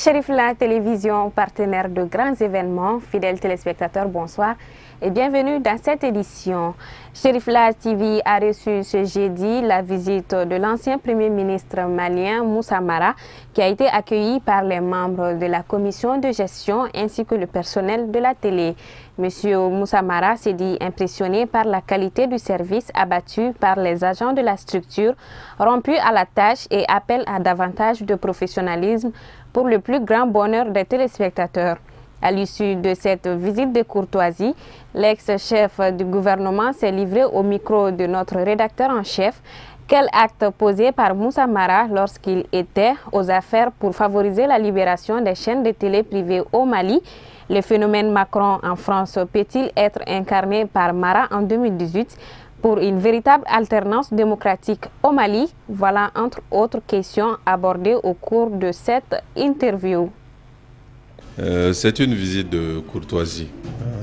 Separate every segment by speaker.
Speaker 1: Chérif La Télévision, partenaire de grands événements, fidèles téléspectateurs, bonsoir et bienvenue dans cette édition. Chérif La TV a reçu ce jeudi la visite de l'ancien Premier ministre malien Moussa Mara, qui a été accueilli par les membres de la commission de gestion ainsi que le personnel de la télé. Monsieur Moussa Mara s'est dit impressionné par la qualité du service abattu par les agents de la structure, rompus à la tâche et appelle à davantage de professionnalisme pour le plus grand bonheur des téléspectateurs. À l'issue de cette visite de courtoisie, l'ex-chef du gouvernement s'est livré au micro de notre rédacteur en chef. Quel acte posé par Moussa Mara lorsqu'il était aux affaires pour favoriser la libération des chaînes de télé privées au Mali? Le phénomène Macron en France peut-il être incarné par Mara en 2018 pour une véritable alternance démocratique au Mali? Voilà entre autres questions abordées au cours de cette interview.
Speaker 2: C'est une visite de courtoisie,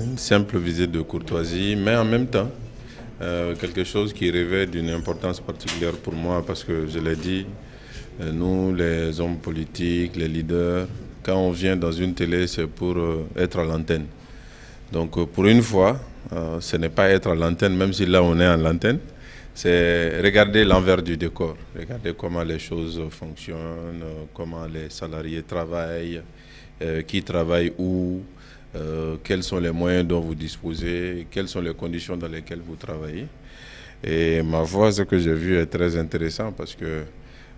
Speaker 2: une simple visite de courtoisie, mais en même temps, quelque chose qui revêt d'une importance particulière pour moi parce que, je l'ai dit, nous les hommes politiques, les leaders, quand on vient dans une télé, c'est pour être à l'antenne. Donc pour une fois, ce n'est pas être à l'antenne, même si là on est à l'antenne, c'est regarder l'envers du décor, regarder comment les choses fonctionnent, comment les salariés travaillent, qui travaille où, quels sont les moyens dont vous disposez, quelles sont les conditions dans lesquelles vous travaillez. Et ma foi, ce que j'ai vu est très intéressant parce que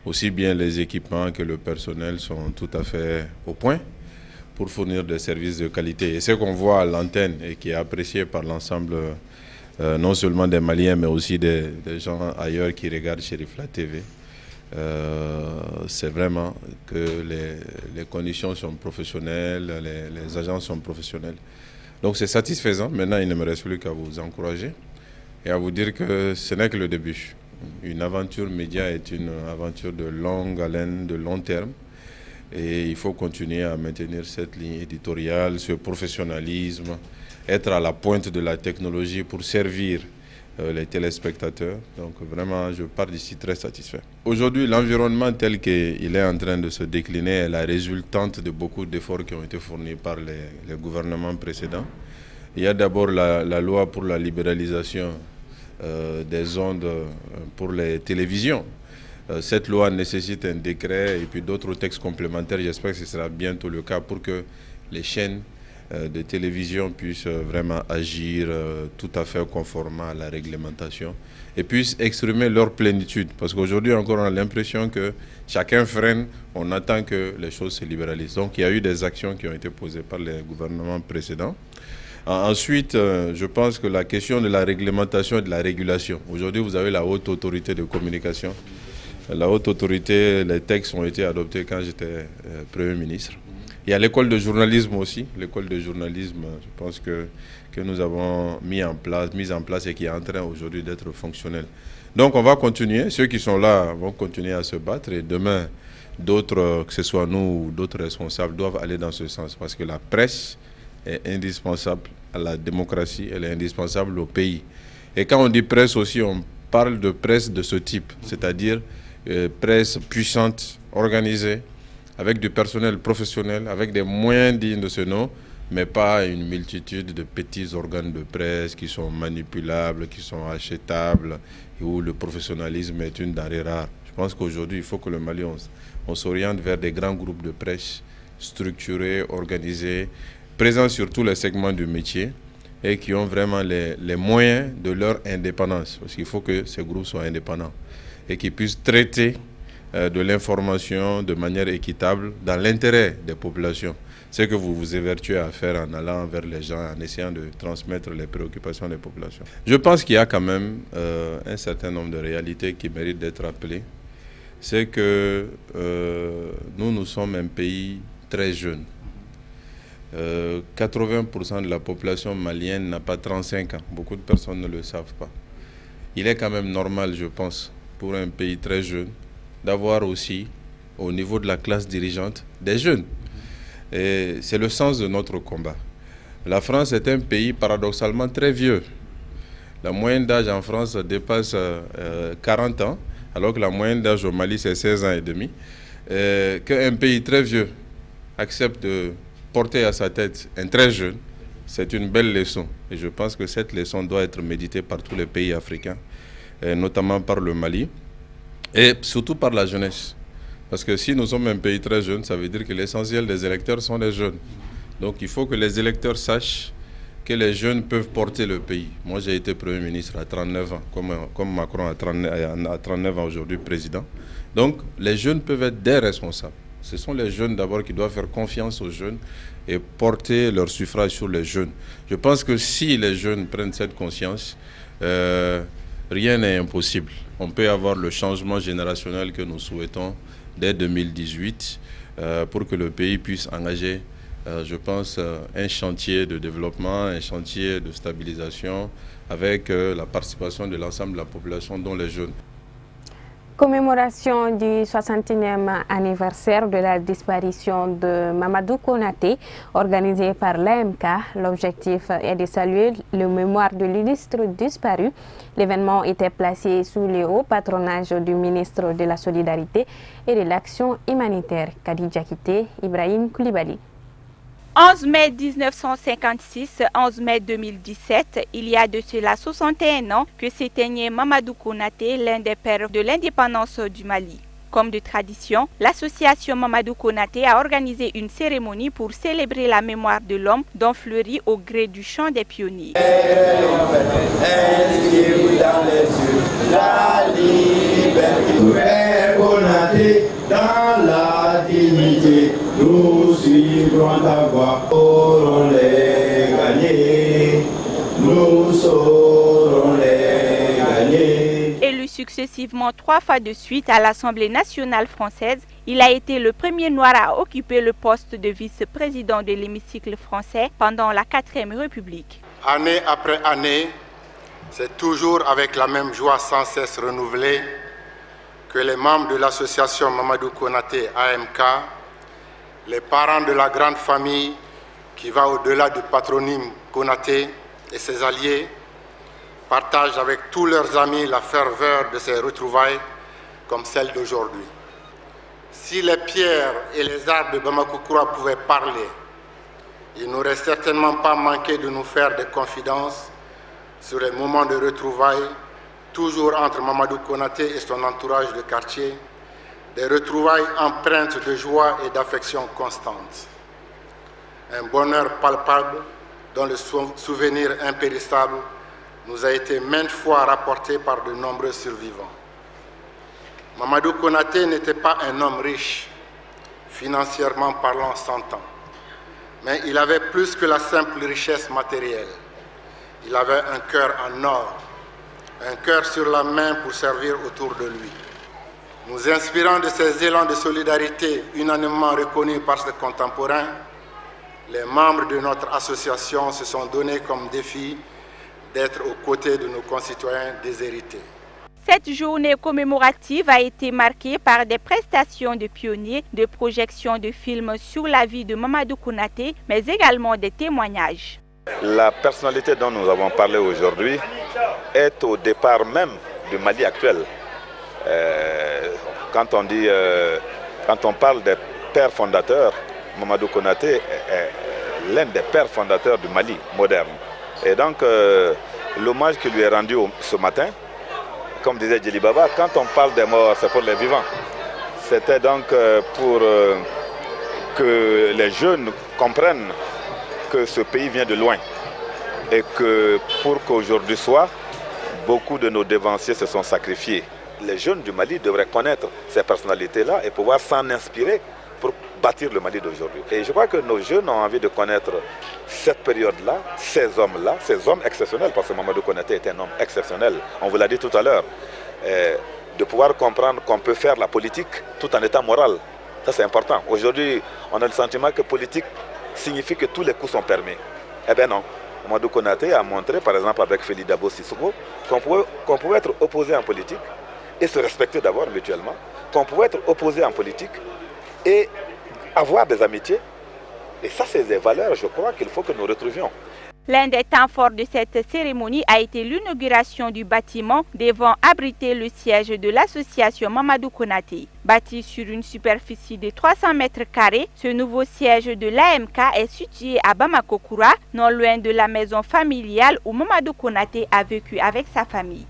Speaker 2: aussi bien les équipements que le personnel sont tout à fait au point pour fournir des services de qualité. Et ce qu'on voit à l'antenne et qui est apprécié par l'ensemble, non seulement des Maliens, mais aussi des gens ailleurs qui regardent Chérif La TV, c'est vraiment que les conditions sont professionnelles, les agents sont professionnels. Donc c'est satisfaisant. Maintenant, il ne me reste plus qu'à vous encourager et à vous dire que ce n'est que le début. Une aventure média est une aventure de longue haleine, de long terme. Et il faut continuer à maintenir cette ligne éditoriale, ce professionnalisme, être à la pointe de la technologie pour servir les téléspectateurs. Donc vraiment, je pars d'ici très satisfait. Aujourd'hui, l'environnement tel qu'il est en train de se décliner est la résultante de beaucoup d'efforts qui ont été fournis par les gouvernements précédents. Il y a d'abord la loi pour la libéralisation des ondes pour les télévisions. Cette loi nécessite un décret et puis d'autres textes complémentaires. J'espère que ce sera bientôt le cas pour que les chaînes de télévision puissent vraiment agir tout à fait conformément à la réglementation et puissent exprimer leur plénitude. Parce qu'aujourd'hui encore on a l'impression que chacun freine, on attend que les choses se libéralisent. Donc il y a eu des actions qui ont été posées par les gouvernements précédents. Ensuite, je pense que la question de la réglementation et de la régulation. Aujourd'hui vous avez la haute autorité de communication. La haute autorité, les textes ont été adoptés quand j'étais Premier ministre. Il y a l'école de journalisme aussi. L'école de journalisme, je pense que nous avons mis en place et qui est en train aujourd'hui d'être fonctionnel. Donc on va continuer. Ceux qui sont là vont continuer à se battre et demain, d'autres, que ce soit nous ou d'autres responsables, doivent aller dans ce sens parce que la presse est indispensable à la démocratie, elle est indispensable au pays. Et quand on dit presse aussi, on parle de presse de ce type, c'est-à-dire presse puissante, organisée, avec du personnel professionnel, avec des moyens dignes de ce nom, mais pas une multitude de petits organes de presse qui sont manipulables, qui sont achetables, et où le professionnalisme est une denrée rare. Je pense qu'aujourd'hui, il faut que le Mali, on s'oriente vers des grands groupes de presse structurés, organisés, présents sur tous les segments du métier et qui ont vraiment les moyens de leur indépendance. Parce qu'il faut que ces groupes soient indépendants et qu'ils puissent traiter de l'information de manière équitable dans l'intérêt des populations. C'est ce que vous vous évertuez à faire en allant vers les gens, en essayant de transmettre les préoccupations des populations. Je pense qu'il y a quand même un certain nombre de réalités qui méritent d'être rappelées. C'est que nous sommes un pays très jeune. 80% de la population malienne n'a pas 35 ans. Beaucoup de personnes ne le savent pas. Il est quand même normal, je pense, pour un pays très jeune, d'avoir aussi, au niveau de la classe dirigeante, des jeunes. Et c'est le sens de notre combat. La France est un pays paradoxalement très vieux. La moyenne d'âge en France dépasse 40 ans, alors que la moyenne d'âge au Mali, c'est 16 ans et demi. Qu'un pays très vieux, accepte de porter à sa tête un très jeune, c'est une belle leçon. Et je pense que cette leçon doit être méditée par tous les pays africains, et notamment par le Mali, et surtout par la jeunesse. Parce que si nous sommes un pays très jeune, ça veut dire que l'essentiel des électeurs sont les jeunes. Donc il faut que les électeurs sachent que les jeunes peuvent porter le pays. Moi, j'ai été Premier ministre à 39 ans, comme Macron à 39 ans aujourd'hui, président. Donc, les jeunes peuvent être des responsables. Ce sont les jeunes d'abord qui doivent faire confiance aux jeunes et porter leur suffrage sur les jeunes. Je pense que si les jeunes prennent cette conscience, rien n'est impossible. On peut avoir le changement générationnel que nous souhaitons dès 2018 pour que le pays puisse engager je pense, un chantier de développement, un chantier de stabilisation avec la participation de l'ensemble de la population, dont les jeunes.
Speaker 1: Commémoration du 61e anniversaire de la disparition de Mamadou Konaté, organisée par l'AMK. L'objectif est de saluer le mémoire de l'illustre disparu. L'événement était placé sous le haut patronage du ministre de la Solidarité et de l'Action humanitaire, Khadija Kité, Ibrahim Koulibaly.
Speaker 3: 11 mai 1956, 11 mai 2017, il y a de cela 61 ans que s'éteignait Mamadou Konaté, l'un des pères de l'indépendance du Mali. Comme de tradition, l'association Mamadou Konaté a organisé une cérémonie pour célébrer la mémoire de l'homme dont fleurit au gré du chant des pionniers.
Speaker 4: Dans la dignité, nous suivrons ta voie, saurons les gagner, nous saurons les gagner.
Speaker 3: Élu successivement 3 fois de suite à l'Assemblée nationale française, il a été le premier noir à occuper le poste de vice-président de l'hémicycle français pendant la 4e République.
Speaker 5: Année après année, c'est toujours avec la même joie sans cesse renouvelée que les membres de l'association Mamadou Konaté AMK, les parents de la grande famille qui va au-delà du patronyme Konaté et ses alliés, partagent avec tous leurs amis la ferveur de ces retrouvailles comme celle d'aujourd'hui. Si les pierres et les arbres de Bamako-Koura pouvaient parler, il n'aurait certainement pas manqué de nous faire des confidences sur les moments de retrouvailles toujours entre Mamadou Konaté et son entourage de quartier, des retrouvailles empreintes de joie et d'affection constante. Un bonheur palpable dont le souvenir impérissable nous a été maintes fois rapporté par de nombreux survivants. Mamadou Konaté n'était pas un homme riche, financièrement parlant s'entend, mais il avait plus que la simple richesse matérielle. Il avait un cœur en or, un cœur sur la main pour servir autour de lui. Nous inspirant de ces élans de solidarité unanimement reconnus par ses contemporains, les membres de notre association se sont donnés comme défi d'être aux côtés de nos concitoyens déshérités.
Speaker 3: Cette journée commémorative a été marquée par des prestations de pionniers, de projections de films sur la vie de Mamadou Konaté, mais également des témoignages.
Speaker 6: La personnalité dont nous avons parlé aujourd'hui est au départ même du Mali actuel. Quand on parle des pères fondateurs, Mamadou Konaté est l'un des pères fondateurs du Mali moderne. Et donc l'hommage qui lui est rendu ce matin, comme disait Djeli Baba, quand on parle des morts, c'est pour les vivants. C'était donc pour que les jeunes comprennent que ce pays vient de loin et que pour qu'aujourd'hui soit, beaucoup de nos devanciers se sont sacrifiés. Les jeunes du Mali devraient connaître ces personnalités-là et pouvoir s'en inspirer pour bâtir le Mali d'aujourd'hui. Et je crois que nos jeunes ont envie de connaître cette période-là, ces hommes-là, ces hommes exceptionnels, parce que Mamadou Konaté est un homme exceptionnel, on vous l'a dit tout à l'heure, de pouvoir comprendre qu'on peut faire la politique tout en état moral. Ça c'est important. Aujourd'hui, on a le sentiment que politique signifie que tous les coups sont permis. Eh bien non. Mamadou Konaté a montré, par exemple avec Félix Dabo Sissoko, qu'on pouvait être opposé en politique et se respecter d'abord mutuellement, qu'on pouvait être opposé en politique et avoir des amitiés. Et ça, c'est des valeurs, je crois, qu'il faut que nous retrouvions.
Speaker 3: L'un des temps forts de cette cérémonie a été l'inauguration du bâtiment devant abriter le siège de l'association Mamadou Konaté. Bâti sur une superficie de 300 mètres carrés, ce nouveau siège de l'AMK est situé à Bamako-Koura, non loin de la maison familiale où Mamadou Konaté a vécu avec sa famille.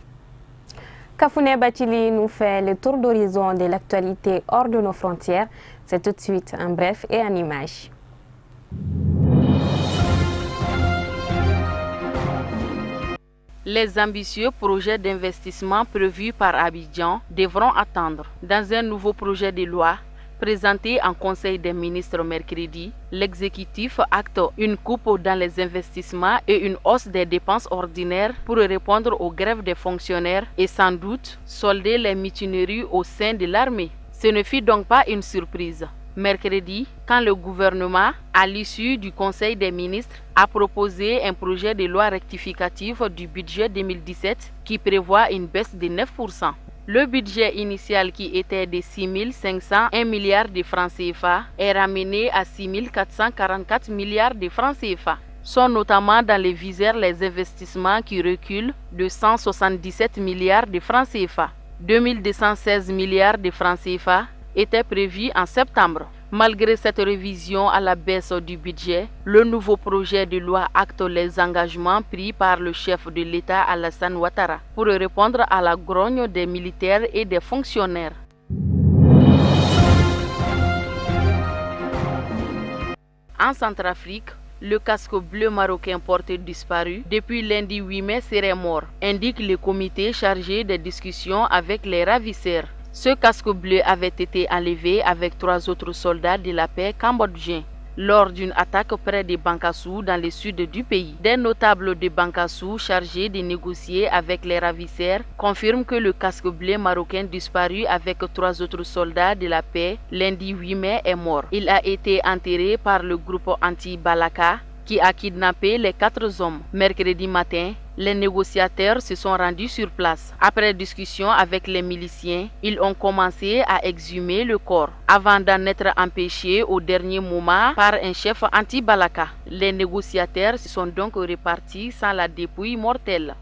Speaker 1: Kafouné Batili nous fait le tour d'horizon de l'actualité hors de nos frontières. C'est tout de suite en bref et en images.
Speaker 7: Les ambitieux projets d'investissement prévus par Abidjan devront attendre. Dans un nouveau projet de loi présenté en Conseil des ministres mercredi, l'exécutif acte une coupe dans les investissements et une hausse des dépenses ordinaires pour répondre aux grèves des fonctionnaires et sans doute solder les mutineries au sein de l'armée. Ce ne fut donc pas une surprise. Mercredi, quand le gouvernement, à l'issue du Conseil des ministres, a proposé un projet de loi rectificatif du budget 2017 qui prévoit une baisse de 9%. Le budget initial qui était de 6 501 milliards de francs CFA est ramené à 6 444 milliards de francs CFA. Sont notamment dans les viseurs les investissements qui reculent de 177 milliards de francs CFA. 2216 milliards de francs CFA était prévu en septembre. Malgré cette révision à la baisse du budget, le nouveau projet de loi acte les engagements pris par le chef de l'État Alassane Ouattara pour répondre à la grogne des militaires et des fonctionnaires. En Centrafrique, le casque bleu marocain porté disparu depuis lundi 8 mai serait mort, indique le comité chargé des discussions avec les ravisseurs. Ce casque bleu avait été enlevé avec 3 autres soldats de la paix cambodgiens lors d'une attaque près de Bankassou dans le sud du pays. Des notables de Bankassou chargés de négocier avec les ravisseurs confirment que le casque bleu marocain disparu avec 3 autres soldats de la paix lundi 8 mai est mort. Il a été enterré par le groupe anti-Balaka qui a kidnappé les 4 hommes. Mercredi matin, les négociateurs se sont rendus sur place. Après discussion avec les miliciens, ils ont commencé à exhumer le corps avant d'en être empêchés au dernier moment par un chef anti-Balaka. Les négociateurs se sont donc repartis sans la dépouille mortelle.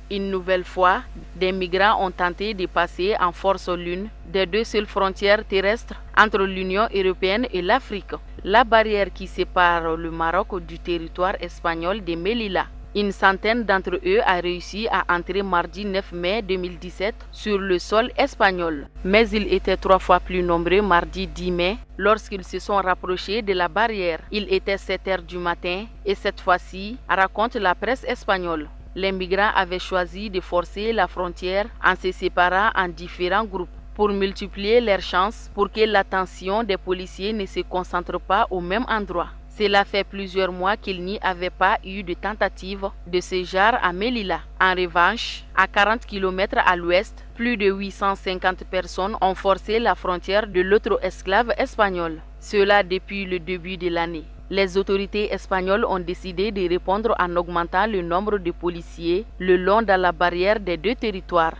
Speaker 7: Une nouvelle fois, des migrants ont tenté de passer en force l'une des 2 seules frontières terrestres entre l'Union européenne et l'Afrique, la barrière qui sépare le Maroc du territoire espagnol de Melilla. Une centaine d'entre eux a réussi à entrer mardi 9 mai 2017 sur le sol espagnol. Mais ils étaient 3 fois plus nombreux mardi 10 mai lorsqu'ils se sont rapprochés de la barrière. Il était 7 h du matin et cette fois-ci, raconte la presse espagnole. Les migrants avaient choisi de forcer la frontière en se séparant en différents groupes pour multiplier leurs chances pour que l'attention des policiers ne se concentre pas au même endroit. Cela fait plusieurs mois qu'il n'y avait pas eu de tentative de ce genre à Melilla. En revanche, à 40 km à l'ouest, plus de 850 personnes ont forcé la frontière de l'autre esclave espagnol. Cela depuis le début de l'année. Les autorités espagnoles ont décidé de répondre en augmentant le nombre de policiers le long de la barrière des 2 territoires.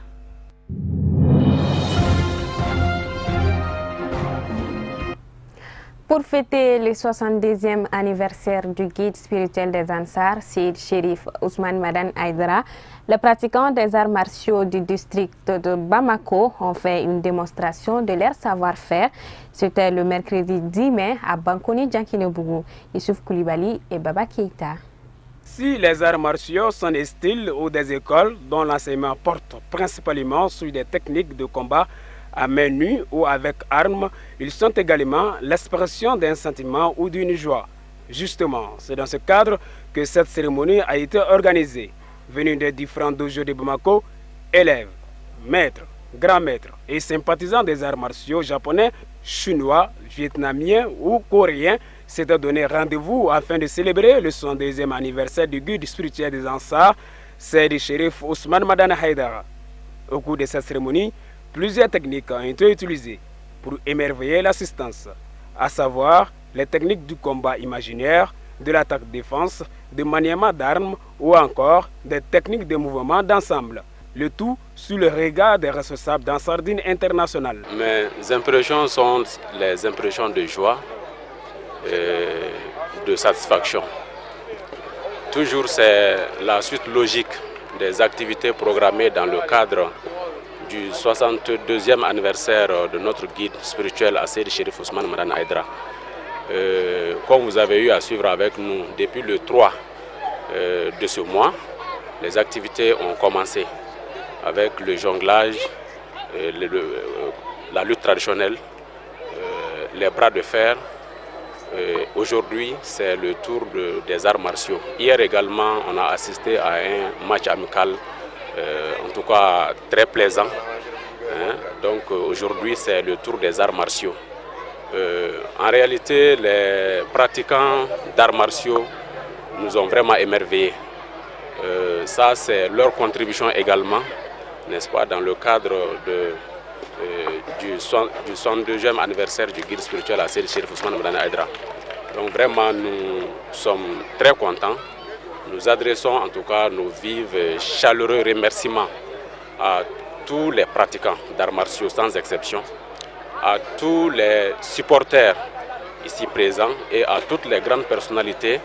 Speaker 1: Pour fêter le 72e anniversaire du guide spirituel des Ansar, Seyd Chérif Ousmane Madane Aïdara, les pratiquants des arts martiaux du district de Bamako ont fait une démonstration de leur savoir-faire. C'était le mercredi 10 mai à Bankoni Djankinebougou, Youssouf Koulibaly et Baba Keïta.
Speaker 8: Si les arts martiaux sont des styles ou des écoles dont l'enseignement porte principalement sur des techniques de combat à main nue ou avec armes, ils sont également l'expression d'un sentiment ou d'une joie. Justement, c'est dans ce cadre que cette cérémonie a été organisée. Venus des différents dojos de Bamako, élèves, maîtres, grands maîtres et sympathisants des arts martiaux japonais, chinois, vietnamiens ou coréens s'étaient donné rendez-vous afin de célébrer le 72e anniversaire du guide spirituel des Ansar, Seyd Chérif Ousmane Madane Aïdara. Au cours de cette cérémonie, plusieurs techniques ont été utilisées pour émerveiller l'assistance, à savoir les techniques du combat imaginaire, de l'attaque-défense, de maniement d'armes ou encore des techniques de mouvement d'ensemble. Le tout sous le regard des responsables d'Ansardine International.
Speaker 9: Mes impressions sont les impressions de joie et de satisfaction. Toujours c'est la suite logique des activités programmées dans le cadre du 62e anniversaire de notre guide spirituel Seydi Cherif Ousmane Madane Aidara. Comme vous avez eu à suivre avec nous depuis le 3 de ce mois, les activités ont commencé avec le jonglage, la lutte traditionnelle, les bras de fer. Aujourd'hui, c'est le tour des arts martiaux. Hier également, on a assisté à un match amical, en tout cas très plaisant. Donc aujourd'hui, c'est le tour des arts martiaux. En réalité, les pratiquants d'arts martiaux nous ont vraiment émerveillés. Ça, c'est leur contribution également, n'est-ce pas, dans le cadre du 62e anniversaire du guide spirituel Seydi Cherif Ousmane Madane Aidara. Donc vraiment, nous sommes très contents. Nous adressons en tout cas nos vifs, chaleureux remerciements à tous les pratiquants d'arts martiaux sans exception, à tous les supporters ici présents et à toutes les grandes personnalités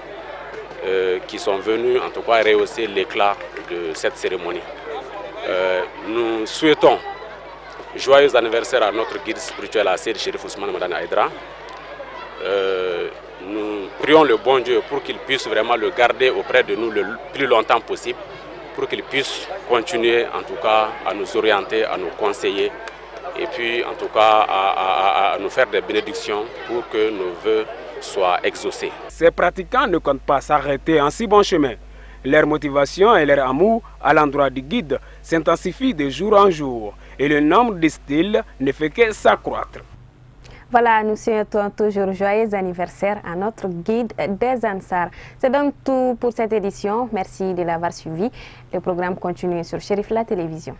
Speaker 9: qui sont venus en tout cas rehausser l'éclat de cette cérémonie. Nous souhaitons joyeux anniversaire à notre guide spirituel Seydi Cherif Ousmane Madane Aidara. Nous prions le bon Dieu pour qu'il puisse vraiment le garder auprès de nous le plus longtemps possible, pour qu'il puisse continuer en tout cas à nous orienter, à nous conseiller et puis en tout cas à nous faire des bénédictions pour que nos vœux soient exaucés.
Speaker 8: Ces pratiquants ne comptent pas s'arrêter en si bon chemin. Leur motivation et leur amour à l'endroit du guide s'intensifient de jour en jour et le nombre de styles ne fait que s'accroître.
Speaker 1: Voilà, nous souhaitons toujours joyeux anniversaire à notre guide des Ansar. C'est donc tout pour cette édition. Merci de l'avoir suivi. Le programme continue sur Cherif La Télévision.